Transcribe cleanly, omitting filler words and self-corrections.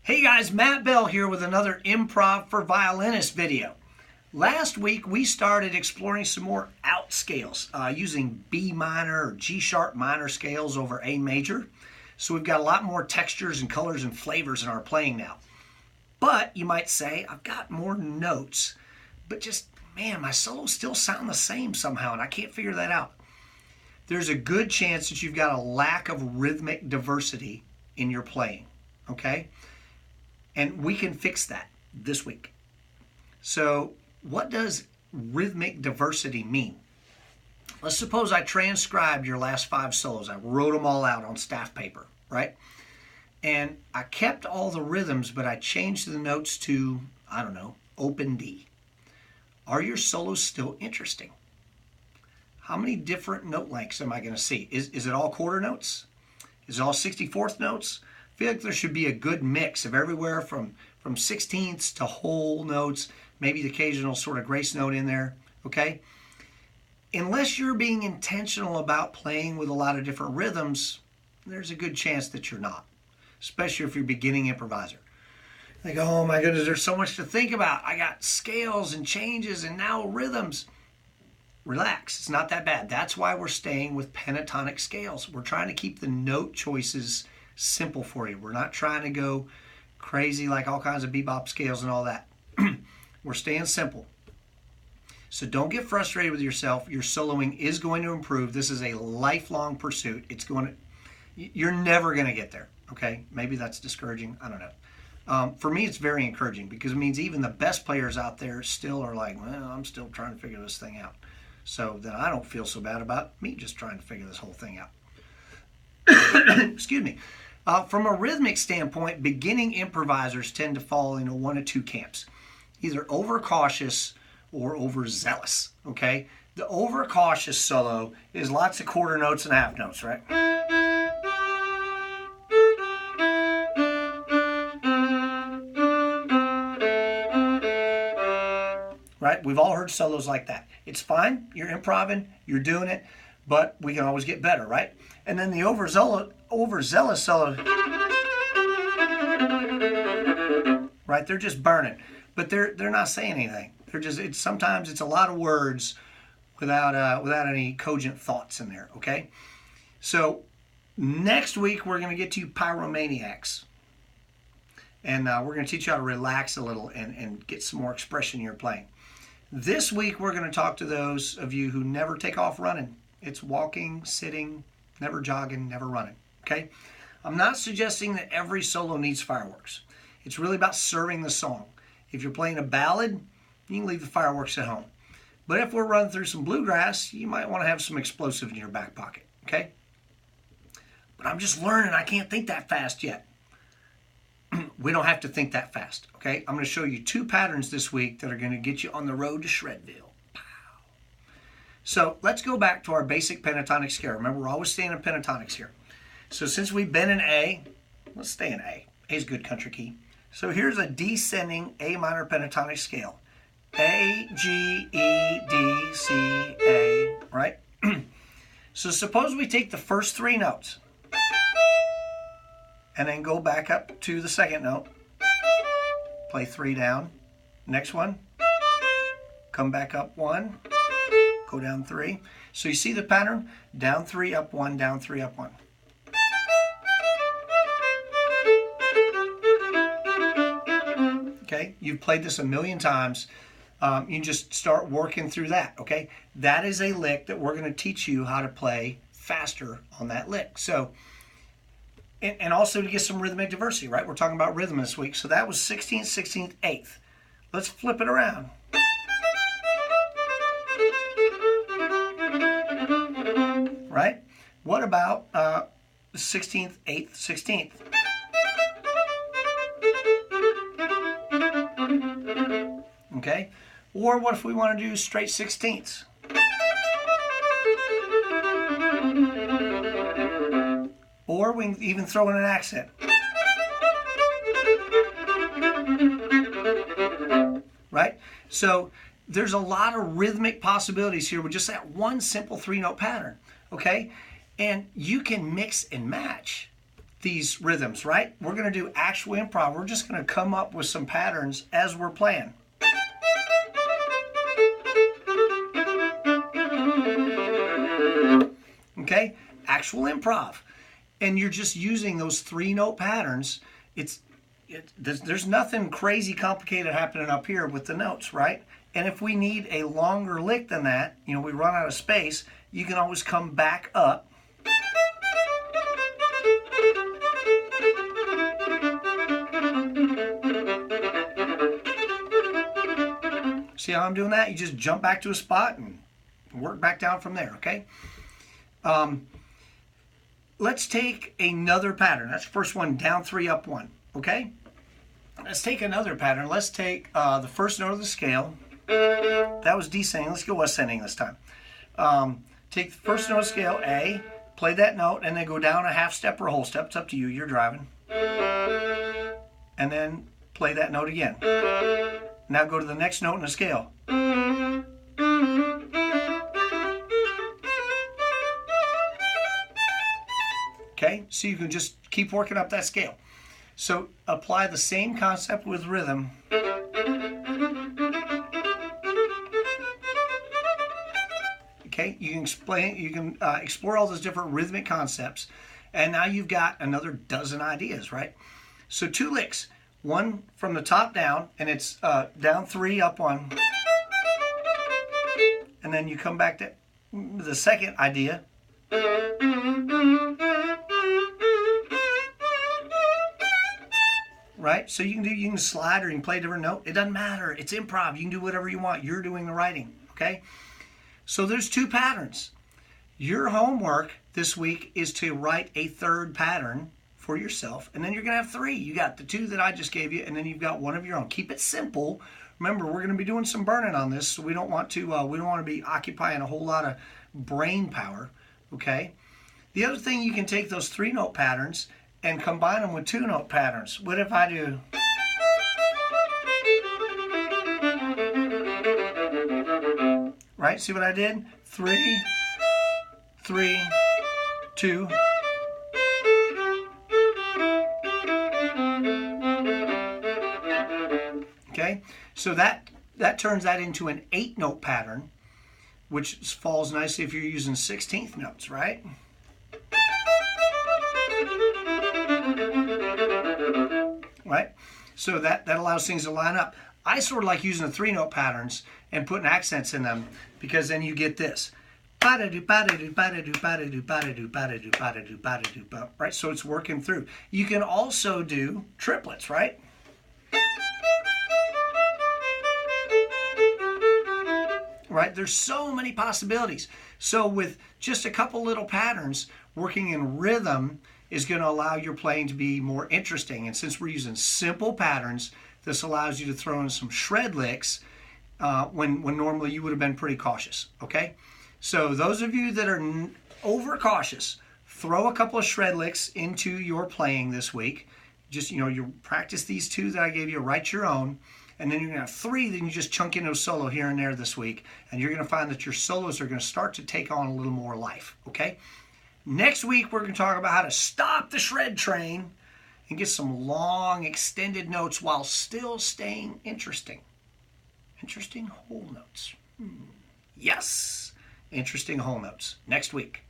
Hey guys, Matt Bell here with another Improv for Violinists video. Last week we started exploring some more out scales using B minor or G sharp minor scales over A major. So we've got a lot more textures and colors and flavors in our playing now. But you might say, I've got more notes, but just, man, my solos still sound the same somehow and I can't figure that out. There's a good chance that you've got a lack of rhythmic diversity in your playing, okay? And we can fix that this week. So what does rhythmic diversity mean? Let's suppose I transcribed your last 5 solos. I wrote them all out on staff paper, right? And I kept all the rhythms, but I changed the notes to, I don't know, open D. Are your solos still interesting? How many different note lengths am I going to see? Is it all quarter notes? Is it all 64th notes? I feel like there should be a good mix of everywhere from 16ths to whole notes, maybe the occasional sort of grace note in there, okay? Unless you're being intentional about playing with a lot of different rhythms, there's a good chance that you're not, especially if you're a beginning improviser. Like, oh my goodness, there's so much to think about. I got scales and changes and now rhythms. Relax, it's not that bad. That's why we're staying with pentatonic scales. We're trying to keep the note choices simple for you. We're not trying to go crazy like all kinds of bebop scales and all that. We're staying simple. So don't get frustrated with yourself. Your soloing is going to improve. This is a lifelong pursuit. You're never going to get there, okay? Maybe that's discouraging. I don't know. For me, it's very encouraging because it means even the best players out there still are like, well, I'm still trying to figure this thing out. So then I don't feel so bad about me just trying to figure this whole thing out. Excuse me. From a rhythmic standpoint, beginning improvisers tend to fall into one of two camps, either overcautious or overzealous, okay? The overcautious solo is lots of quarter notes and half notes, right? Right? We've all heard solos like that. It's fine. You're improvising. You're doing it. But we can always get better, right? And then the overzealous solo, right? They're just burning, but they're not saying anything. Sometimes it's a lot of words without any cogent thoughts in there. Okay, so next week we're going to get to pyromaniacs, and we're going to teach you how to relax a little and get some more expression in your playing. This week we're going to talk to those of you who never take off running. It's walking, sitting, never jogging, never running, okay? I'm not suggesting that every solo needs fireworks. It's really about serving the song. If you're playing a ballad, you can leave the fireworks at home. But if we're running through some bluegrass, you might want to have some explosive in your back pocket, okay? But I'm just learning. I can't think that fast yet. We don't have to think that fast, okay? I'm going to show you 2 patterns this week that are going to get you on the road to Shredville. So let's go back to our basic pentatonic scale. Remember, we're always staying in pentatonics here. So since we've been in A, let's stay in A. A is a good country key. So here's a descending A minor pentatonic scale. A, G, E, D, C, A, right? So suppose we take the first 3 notes and then go back up to the second note. Play 3 down. Next one. Come back up 1. Go down 3. So you see the pattern? Down 3, up 1, down 3, up 1. Okay, you've played this a million times. You just start working through that, okay? That is a lick that we're going to teach you how to play faster on that lick. So, and also to get some rhythmic diversity, right? We're talking about rhythm this week. So that was 16th, 16th, 8th. Let's flip it around. Right? What about 16th, 8th, 16th? Okay? Or what if we want to do straight 16ths? Or we can even throw in an accent. Right? So there's a lot of rhythmic possibilities here with just that one simple 3-note pattern. Okay? And you can mix and match these rhythms, right? We're going to do actual improv. We're just going to come up with some patterns as we're playing. Okay, actual improv. And you're just using those 3-note patterns. There's nothing crazy complicated happening up here with the notes, right? And if we need a longer lick than that, we run out of space, you can always come back up. See how I'm doing that? You just jump back to a spot and work back down from there, okay? Let's take another pattern. That's the first one, down 3, up 1, okay? Let's take another pattern. Let's take the first note of the scale. That was descending. Let's go ascending this time. Take the first note of the scale, A, play that note, and then go down a half step or a whole step. It's up to you. You're driving. And then play that note again. Now go to the next note in the scale. Okay, so you can just keep working up that scale. So apply the same concept with rhythm. Okay, you can explore all those different rhythmic concepts, and now you've got another dozen ideas, right? So 2 licks, one from the top down, and it's down 3, up 1, and then you come back to the second idea. Right? So you can slide or you can play a different note. It doesn't matter. It's improv. You can do whatever you want. You're doing the writing. Okay? So there's 2 patterns. Your homework this week is to write a 3rd pattern for yourself, and then you're going to have 3. You got the 2 that I just gave you, and then you've got 1 of your own. Keep it simple. Remember, we're going to be doing some burning on this, so we don't want to be occupying a whole lot of brain power. Okay? The other thing, you can take those 3-note patterns and combine them with 2-note patterns. What if I do? Right? See what I did? 3, 3, 2. Okay? So that turns that into an 8-note pattern, which falls nicely if you're using 16th notes, right? Right? So that allows things to line up. I sort of like using the 3-note patterns and putting accents in them, because then you get this. Right? So it's working through. You can also do triplets, right? Right? There's so many possibilities. So with just a couple little patterns, working in rhythm is going to allow your playing to be more interesting. And since we're using simple patterns, this allows you to throw in some shred licks when normally you would have been pretty cautious. Okay? So those of you that are overcautious, throw a couple of shred licks into your playing this week. Just, you practice these 2 that I gave you, write your own, and then you're going to have 3, then you just chunk into a solo here and there this week, and you're going to find that your solos are going to start to take on a little more life, okay? Next week, we're going to talk about how to stop the shred train and get some long, extended notes while still staying interesting. Interesting whole notes. Yes, interesting whole notes. Next week.